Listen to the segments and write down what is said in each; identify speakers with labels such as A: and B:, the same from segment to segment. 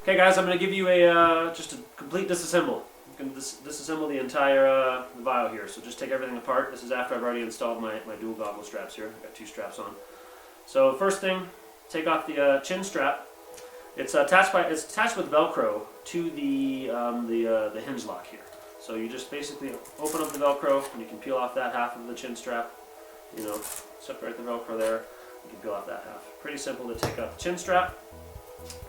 A: Okay guys, I'm going to give you a just a complete disassemble. I'm going to disassemble the entire VIO here. So just take everything apart. This is after I've already installed my dual goggle straps here. I've got 2 straps on. So first thing, take off the chin strap. It's attached with Velcro to the hinge lock here. So you just basically open up the Velcro and you can peel off that half of the chin strap. You know, separate the Velcro there. You can peel off that half. Pretty simple to take off the chin strap.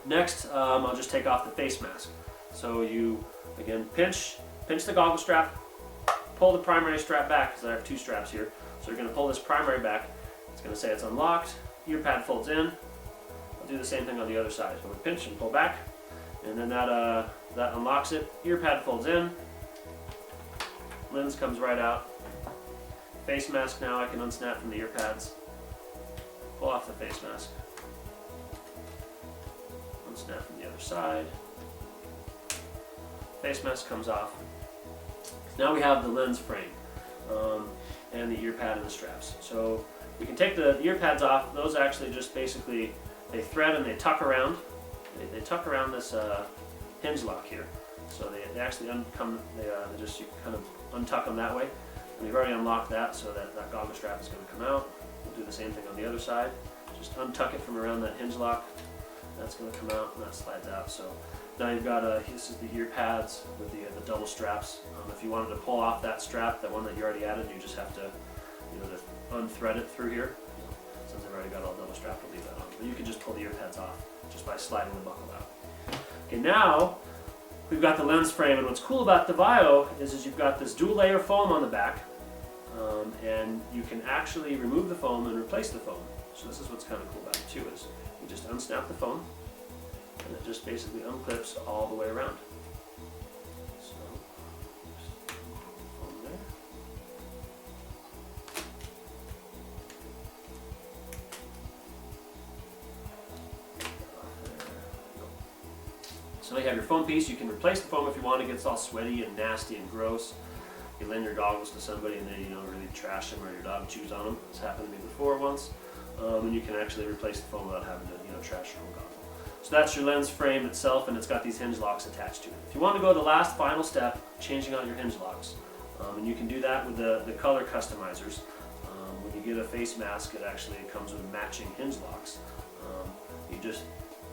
A: Next, I'll just take off the face mask. So you, again, pinch the goggle strap, pull the primary strap back, because I have 2 straps here. So you're going to pull this primary back. It's going to say it's unlocked. Ear pad folds in. I'll do the same thing on the other side. So we pinch and pull back, and then that unlocks it. Ear pad folds in. Lens comes right out. Face mask now I can unsnap from the ear pads. Pull off the face mask. Unsnap from the other side. Face mask comes off. Now we have the lens frame and the ear pad and the straps. So we can take the ear pads off. Those actually just basically, they thread and they tuck around. They tuck around this hinge lock here. So they actually you kind of untuck them that way. And we've already unlocked that, so that goggle strap is going to come out. We'll do the same thing on the other side. Just untuck it from around that hinge lock. That's going to come out and that slides out. So now you've got this is the ear pads with the double straps. If you wanted to pull off that strap, that one that you already added, you just have to, just unthread it through here. Since I've already got all double strapped, I'll leave that on. But you can just pull the ear pads off just by sliding the buckle out. Okay, now we've got the lens frame, and what's cool about the VIO is you've got this dual layer foam on the back, and you can actually remove the foam and replace the foam. So this is what's kind of cool about it too, is you just unsnap the foam, and it just basically unclips all the way around. So, just foam there. So now you have your foam piece. You can replace the foam if you want. It gets all sweaty and nasty and gross. You lend your goggles to somebody and they really trash them, or your dog chews on them. It's happened to me before once. And you can actually replace the foam without having to trash your own goggle. So that's your lens frame itself, and it's got these hinge locks attached to it. If you want to go to the last final step, changing out your hinge locks, and you can do that with the color customizers. When you get a face mask, it actually comes with matching hinge locks. You just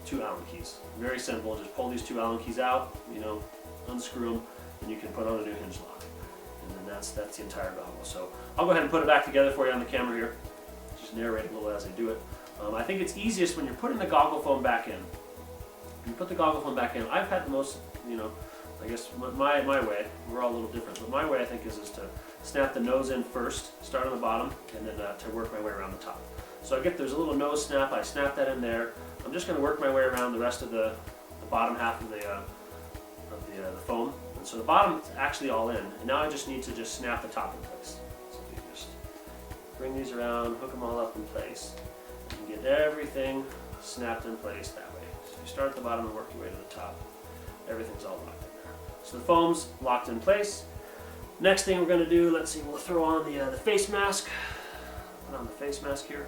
A: 2 Allen keys. Very simple. Just pull these 2 Allen keys out, unscrew them, and you can put on a new hinge lock. And then that's the entire goggle. So I'll go ahead and put it back together for you on the camera here. Just narrate a little as I do it. I think it's easiest when you're putting the goggle foam back in. When you put the goggle foam back in, I've had the most, I guess my way, we're all a little different, but my way I think is to snap the nose in first, start on the bottom, and then to work my way around the top. So there's a little nose snap, I snap that in there. I'm just going to work my way around the rest of the bottom half of the foam. And so the bottom is actually all in, and now I just need to snap the top in place. So you just bring these around, hook them all up in place, and get everything snapped in place that way. So you start at the bottom and work your way to the top. Everything's all locked in there. So the foam's locked in place. Next thing we're going to do, let's see, we'll throw on the face mask. Put on the face mask here.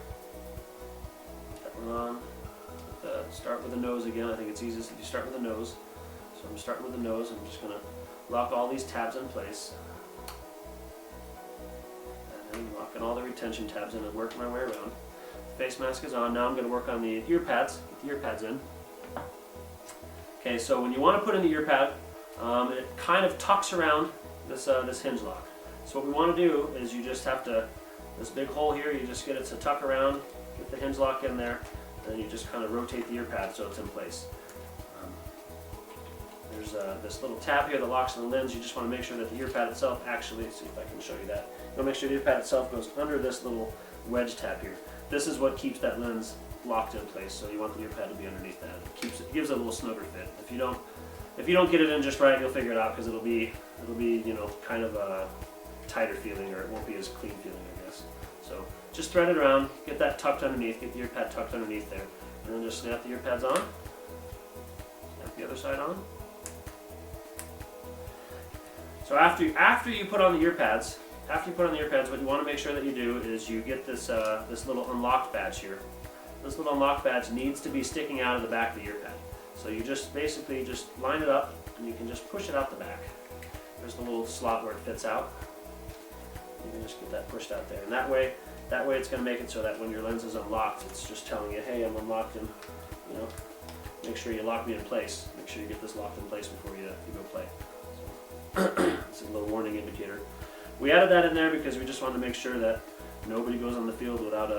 A: That one on. Start with the nose again. I think it's easiest if you start with the nose. So I'm starting with the nose. I'm just going to lock all these tabs in place. And then locking all the retention tabs in and work my way around. Face mask is on. Now I'm going to work on the ear pads. Get the ear pads in. Okay, so when you want to put in the ear pad, it kind of tucks around this hinge lock. So what we want to do is you just have to, this big hole here, you just get it to tuck around, get the hinge lock in there, and then you just kind of rotate the ear pad so it's in place. There's this little tab here that locks on the lens. You just want to make sure that the ear pad itself actually, see if I can show you that. You want to make sure the ear pad itself goes under this little wedge tab here. This is what keeps that lens locked in place, so you want the ear pad to be underneath that. It gives it a little snugger fit. If you don't get it in just right, you'll figure it out, because it'll be kind of a tighter feeling, or it won't be as clean feeling, I guess. So just thread it around, get that tucked underneath, get the ear pad tucked underneath there, and then just snap the ear pads on. Snap the other side on. So after you put on the ear pads, what you want to make sure that you do is you get this little unlocked badge here. This little unlock badge needs to be sticking out of the back of the ear pad. So you just basically just line it up and you can just push it out the back. There's the little slot where it fits out. You can just get that pushed out there. And that way it's going to make it so that when your lens is unlocked, it's just telling you, hey, I'm unlocked, and you know, make sure you lock me in place. Make sure you get this locked in place before you go play. So, it's a little warning indicator. We added that in there because we just wanted to make sure that nobody goes on the field without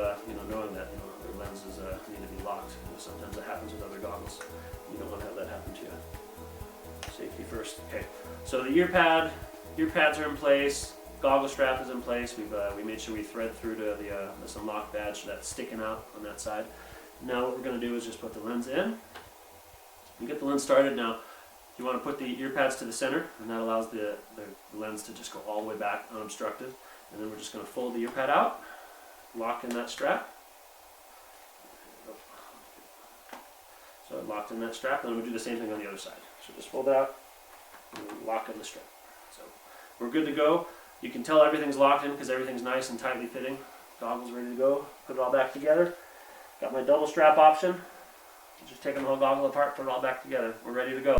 A: knowing that their lenses need to be locked. Sometimes it happens with other goggles. You don't want to have that happen to you. Safety first. Okay. So the ear pads are in place. Goggle strap is in place. We made sure we thread through to this unlock badge that's sticking out on that side. Now what we're going to do is just put the lens in. You get the lens started. Now you want to put the ear pads to the center, and that allows the lens to just go all the way back unobstructed. And then we're just going to fold the ear pad out, lock in that strap. So it locked in that strap, and then we'll do the same thing on the other side. So just fold it out and lock in the strap. So we're good to go. You can tell everything's locked in because everything's nice and tightly fitting. Goggles ready to go. Put it all back together. Got my double strap option. Just taking the whole goggle apart, put it all back together. We're ready to go.